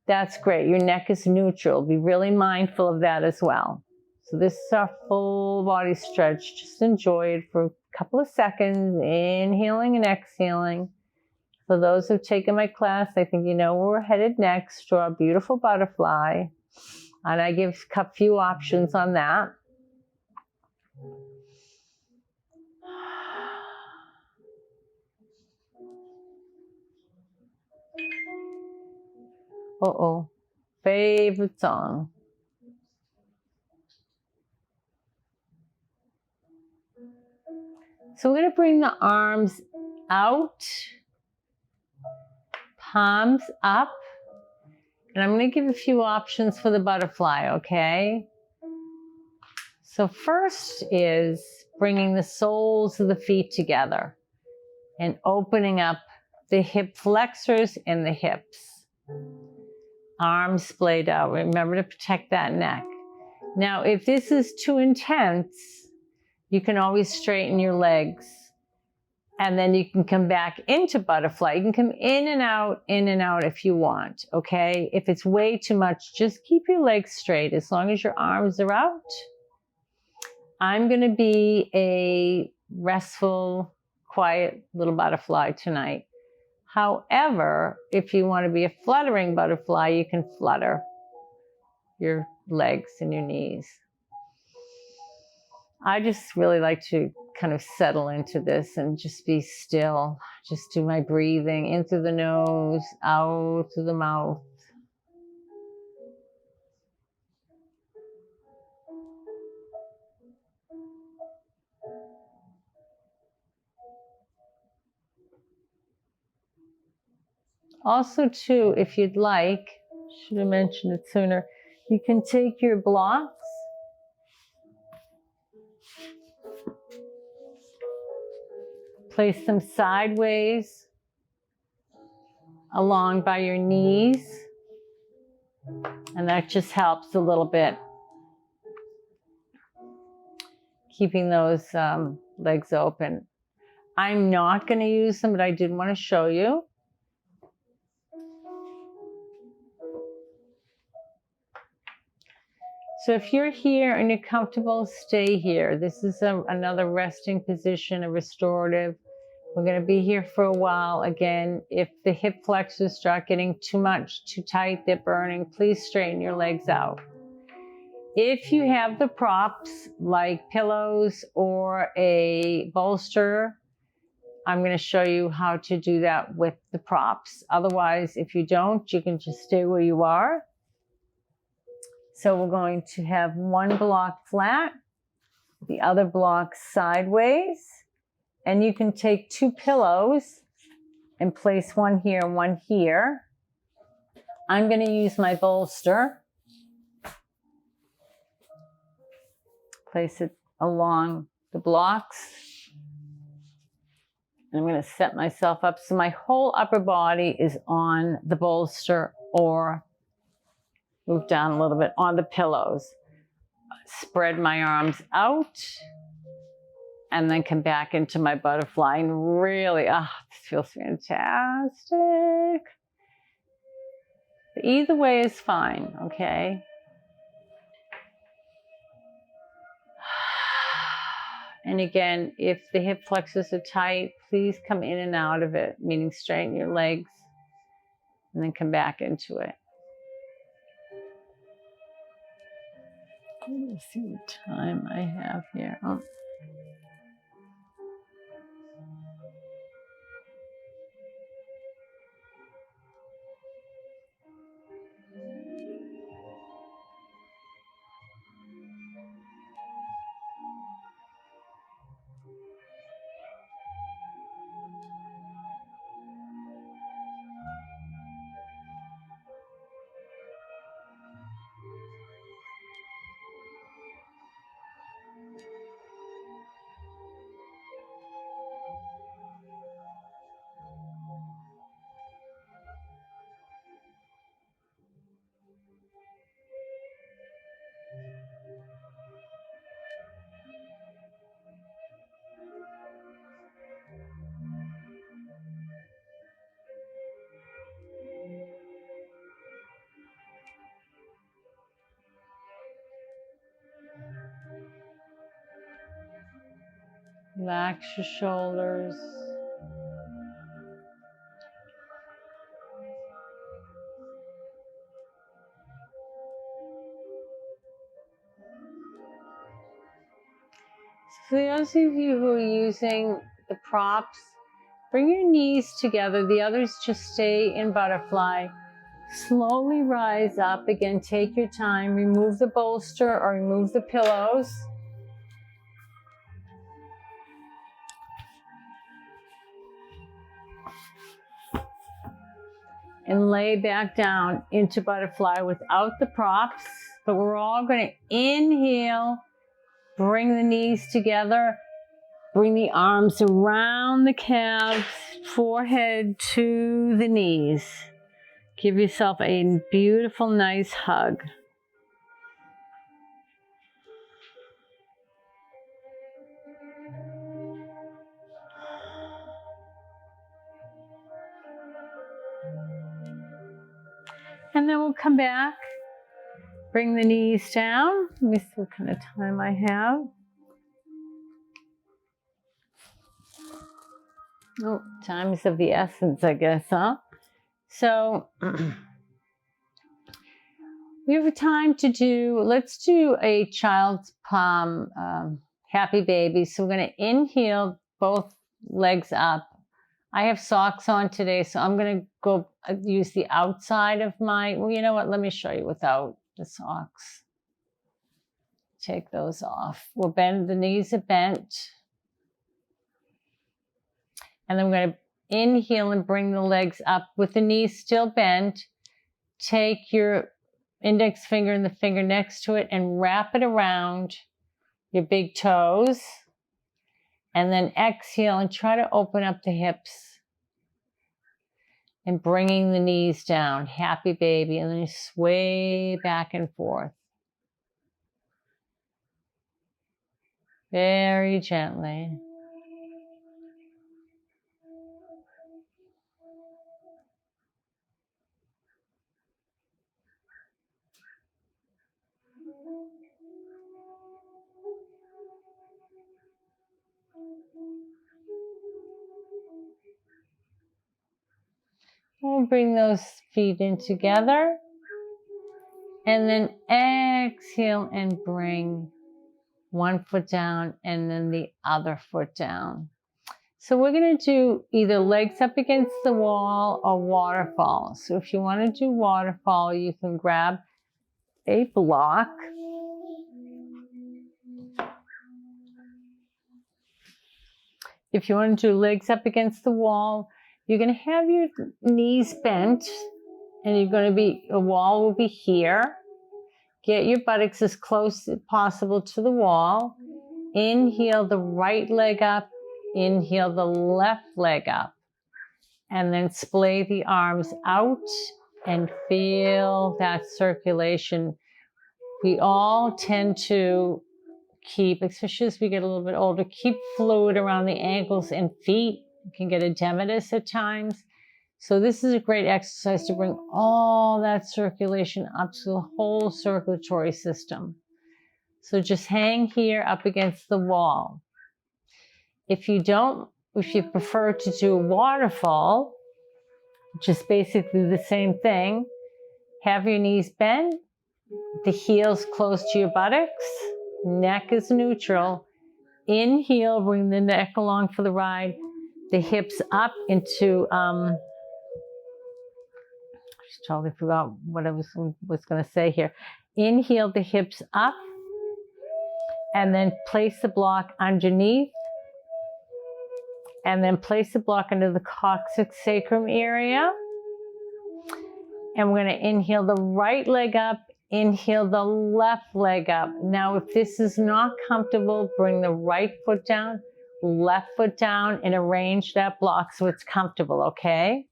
that's great. Your neck is neutral. Be really mindful of that as well. So this is our full body stretch. Just enjoy it for a couple of seconds, inhaling and exhaling. For those who've taken my class, I think you know where we're headed next. Draw a beautiful butterfly. And I give a few options on that. Uh-oh. Favorite song. So we're going to bring the arms out, palms up, and I'm going to give a few options for the butterfly, okay? So first is bringing the soles of the feet together and opening up the hip flexors and the hips. Arms splayed out. Remember to protect that neck. Now, if this is too intense, you can always straighten your legs, and then you can come back into butterfly. You can come in and out if you want, okay? If it's way too much, just keep your legs straight as long as your arms are out. I'm going to be a restful, quiet little butterfly tonight. However, if you want to be a fluttering butterfly, you can flutter your legs and your knees. I just really like to kind of settle into this and just be still. Just do my breathing in through the nose, out through the mouth. Also, too, if you'd like, should have mentioned it sooner, you can take your blocks place them sideways along by your knees, and that just helps a little bit, keeping those legs open. I'm not going to use them, but I did want to show you. So if you're here and you're comfortable, stay here. This is another resting position, a restorative. We're going to be here for a while. Again, if the hip flexors start getting too much, too tight, they're burning, please straighten your legs out. If you have the props like pillows or a bolster, I'm going to show you how to do that with the props. Otherwise, if you don't, you can just stay where you are. So we're going to have one block flat, the other block sideways, and you can take two pillows and place one here and one here. I'm going to use my bolster. Place it along the blocks. And I'm going to set myself up so my whole upper body is on the bolster or move down a little bit on the pillows. Spread my arms out and then come back into my butterfly and really, this feels fantastic. But either way is fine, okay? And again, if the hip flexors are tight, please come in and out of it, meaning straighten your legs and then come back into it. Let's see what time I have here. Relax your shoulders. For those of you who are using the props, bring your knees together. The others just stay in butterfly. Slowly rise up. Again, take your time. Remove the bolster or remove the pillows. And lay back down into butterfly without the props. But we're all going to inhale Bring the knees together. Bring the arms around the calves, forehead to the knees. Give yourself a beautiful, nice hug. And then we'll come back. Bring the knees down. Let me see what kind of time I have. Oh, time is of the essence, I guess, huh? So we have a time to do, let's do a child's palm, happy baby. So we're going to inhale both legs up. I have socks on today, so I'm going to go use the outside of my, well, you know what? Let me show you without the socks. Take those off. We'll bend, the knees are bent. And then we're going to inhale and bring the legs up with the knees still bent. Take your index finger and the finger next to it and wrap it around your big toes. And then exhale and try to open up the hips. And bringing the knees down, happy baby. And then you sway back and forth. Very gently. We'll bring those feet in together. And then exhale and bring one foot down and then the other foot down. So we're going to do either legs up against the wall or waterfall. So if you want to do waterfall, you can grab a block. If you want to do legs up against the wall, you're going to have your knees bent and you're going to be, a wall will be here. Get your buttocks as close as possible to the wall. Inhale the right leg up. Inhale the left leg up. And then splay the arms out and feel that circulation. We all tend to keep, especially as we get a little bit older, keep fluid around the ankles and feet. You can get edematous at times. So this is a great exercise to bring all that circulation up to the whole circulatory system. So just hang here up against the wall. If you prefer to do a waterfall, which is basically the same thing, have your knees bent, the heels close to your buttocks, neck is neutral. Inhale, bring the neck along for the ride, the hips up into, I just totally forgot what I was going to say here. Inhale the hips up, and then place the block underneath, and then place the block under the coccyx sacrum area. And we're going to inhale the right leg up, inhale the left leg up. Now, if this is not comfortable, bring the right foot down, left foot down, and arrange that block so it's comfortable, okay?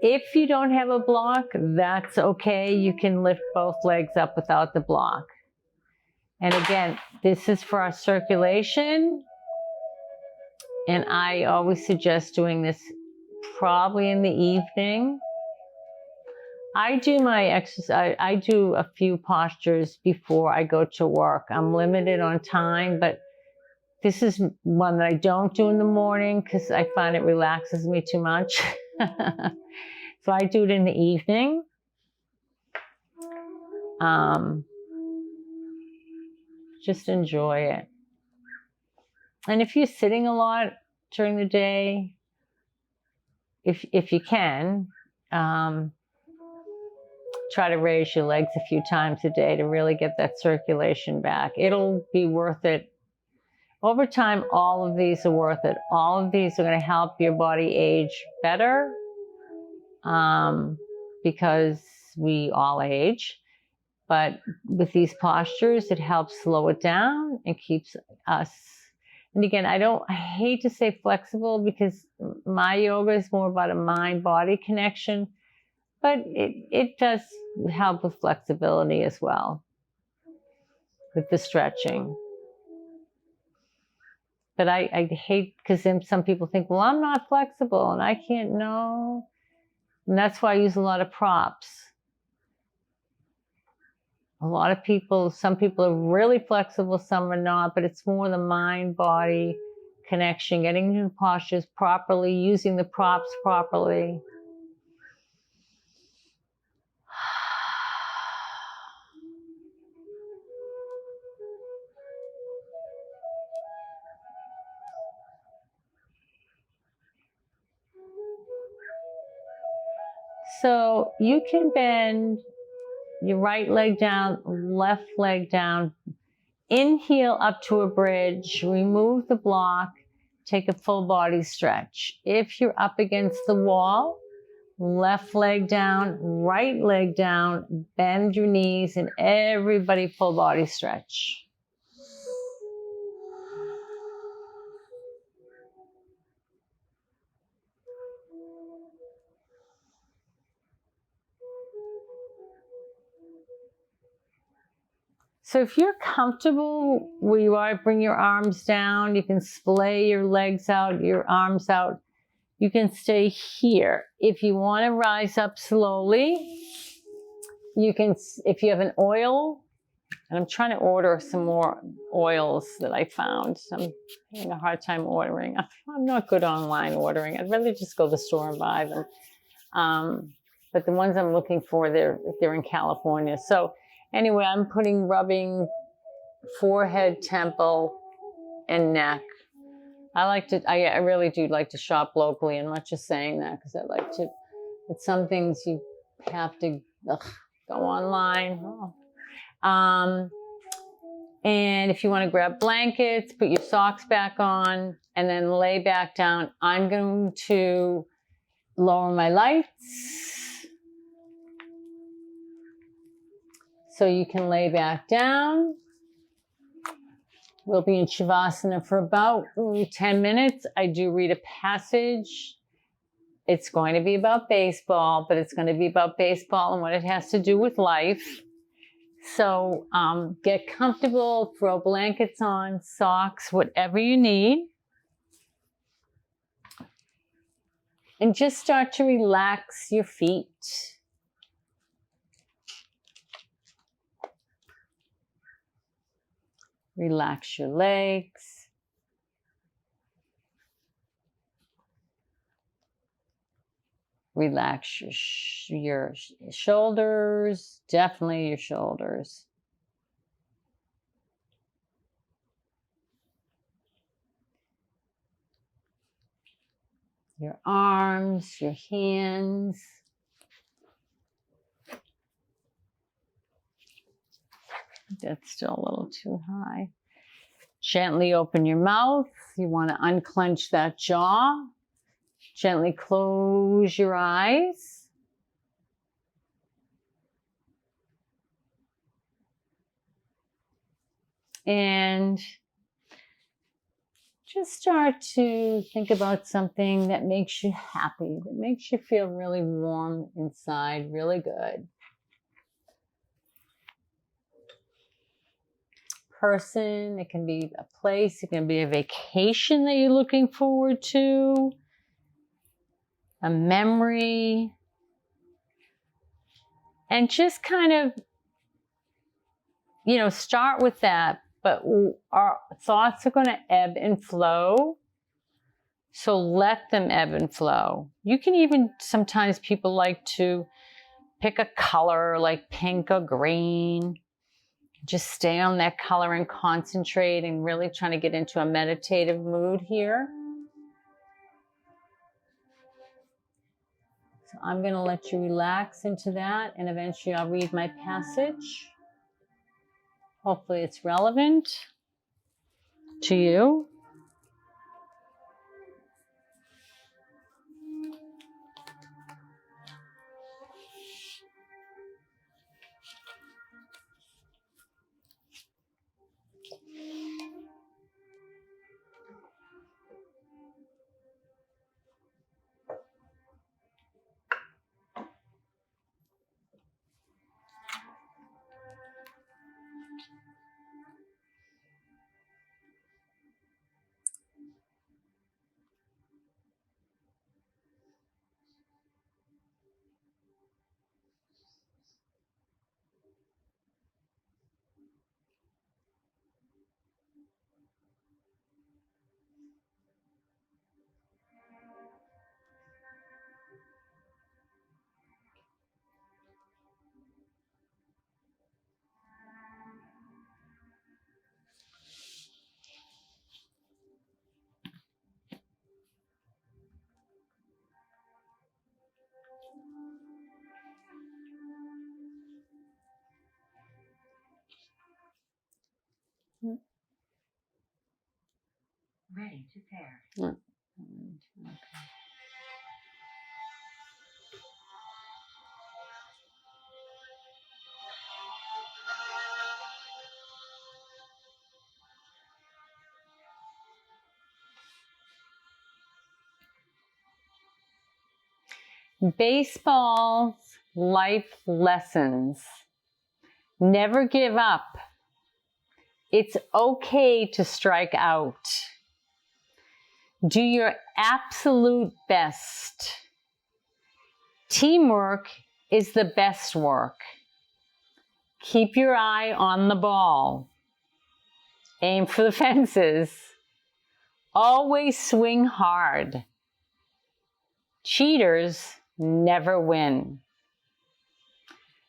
If you don't have a block, that's okay. You can lift both legs up without the block. And again, this is for our circulation. And I always suggest doing this probably in the evening. I do my exercise, I do a few postures before I go to work. I'm limited on time, but this is one that I don't do in the morning because I find it relaxes me too much. So I do it in the evening. Just enjoy it. And if you're sitting a lot during the day, if you can, try to raise your legs a few times a day to really get that circulation back. It'll be worth it. Over time, all of these are worth it. All of these are going to help your body age better, because we all age. But with these postures, it helps slow it down and keeps us. And again, I hate to say flexible because my yoga is more about a mind-body connection, but it does help with flexibility as well, with the stretching. But I hate, because then some people think, well, I'm not flexible and I can't know. And that's why I use a lot of props. A lot of people, some people are really flexible, some are not, but it's more the mind-body connection, getting into postures properly, using the props properly. So you can bend your right leg down, left leg down, inhale up to a bridge, remove the block, take a full body stretch. If you're up against the wall, left leg down, right leg down, bend your knees, and everybody full body stretch. So if you're comfortable where you are, bring your arms down. You can splay your legs out, your arms out. You can stay here. If you want to rise up slowly, you can, if you have an oil, and I'm trying to order some more oils that I found. I'm having a hard time ordering. I'm not good online ordering. I'd rather just go to the store and buy them. But the ones I'm looking for, they're in California. So anyway, I'm rubbing forehead, temple, and neck. I really do like to shop locally. I'm not just saying that because I like to, but some things you have to go online. And if you want to grab blankets, put your socks back on, and then lay back down. I'm going to lower my lights so you can lay back down. We'll be in Shavasana for about 10 minutes. I do read a passage. It's going to be about baseball, but it's going to be about baseball and what it has to do with life. So get comfortable, throw blankets on, socks, whatever you need. And just start to relax your feet. Relax your legs. Relax your shoulders, definitely your shoulders. Your arms, your hands. That's still a little too high. Gently open your mouth. You want to unclench that jaw. Gently close your eyes. And just start to think about something that makes you happy, that makes you feel really warm inside, really good. Person, it can be a place, it can be a vacation that you're looking forward to, a memory, and just kind of, start with that. But our thoughts are going to ebb and flow, so let them ebb and flow. You can even, sometimes people like to pick a color like pink or green. Just stay on that color and concentrate and really trying to get into a meditative mood here. So I'm going to let you relax into that, and eventually I'll read my passage. Hopefully it's relevant to you. Ready to pair. Okay. Baseball's life lessons. Never give up. It's okay to strike out. Do your absolute best. Teamwork is the best work. Keep your eye on the ball. Aim for the fences. Always swing hard. Cheaters never win.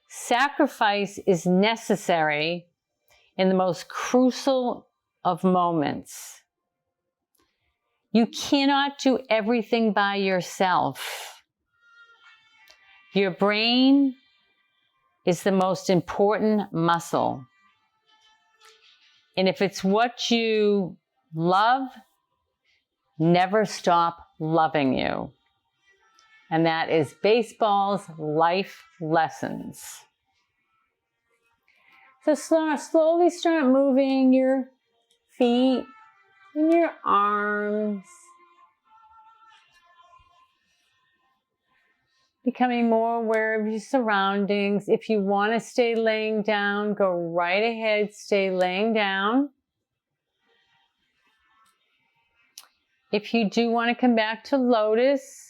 Sacrifice is necessary in the most crucial of moments. You cannot do everything by yourself. Your brain is the most important muscle. And if it's what you love, never stop loving you. And that is baseball's life lessons. So slowly start moving your feet and your arms. Becoming more aware of your surroundings. If you want to stay laying down, go right ahead, stay laying down. If you do want to come back to lotus,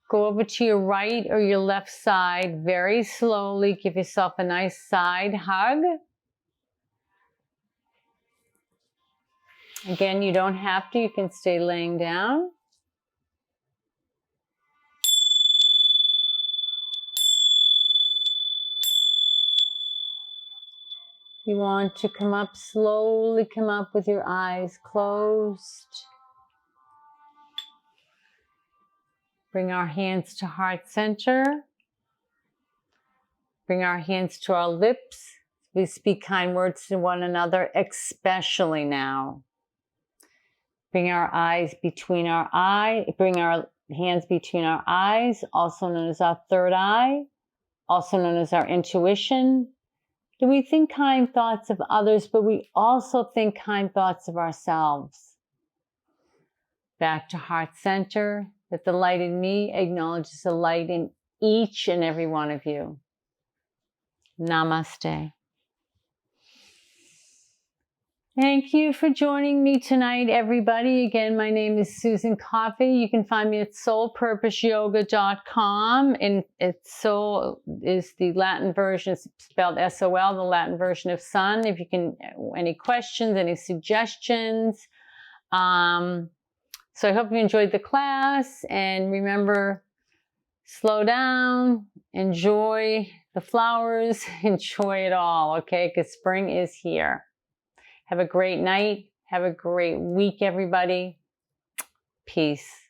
go over to your right or your left side very slowly. Give yourself a nice side hug. Again, you don't have to. You can stay laying down. You want to come up, slowly come up with your eyes closed. Bring our hands to heart center. Bring our hands to our lips. We speak kind words to one another, especially now. Bring our eyes between our eyes. Bring our hands between our eyes, also known as our third eye, also known as our intuition. Do we think kind thoughts of others, but we also think kind thoughts of ourselves? Back to heart center, that the light in me acknowledges the light in each and every one of you. Namaste. Thank you for joining me tonight, everybody. Again, my name is Susan Coffey. You can find me at soulpurposeyoga.com. And soul is the Latin version, it's spelled S-O-L, the Latin version of sun. If you can, any questions, any suggestions. So I hope you enjoyed the class. And remember, slow down, enjoy the flowers, enjoy it all, okay? Because spring is here. Have a great night. Have a great week, everybody. Peace.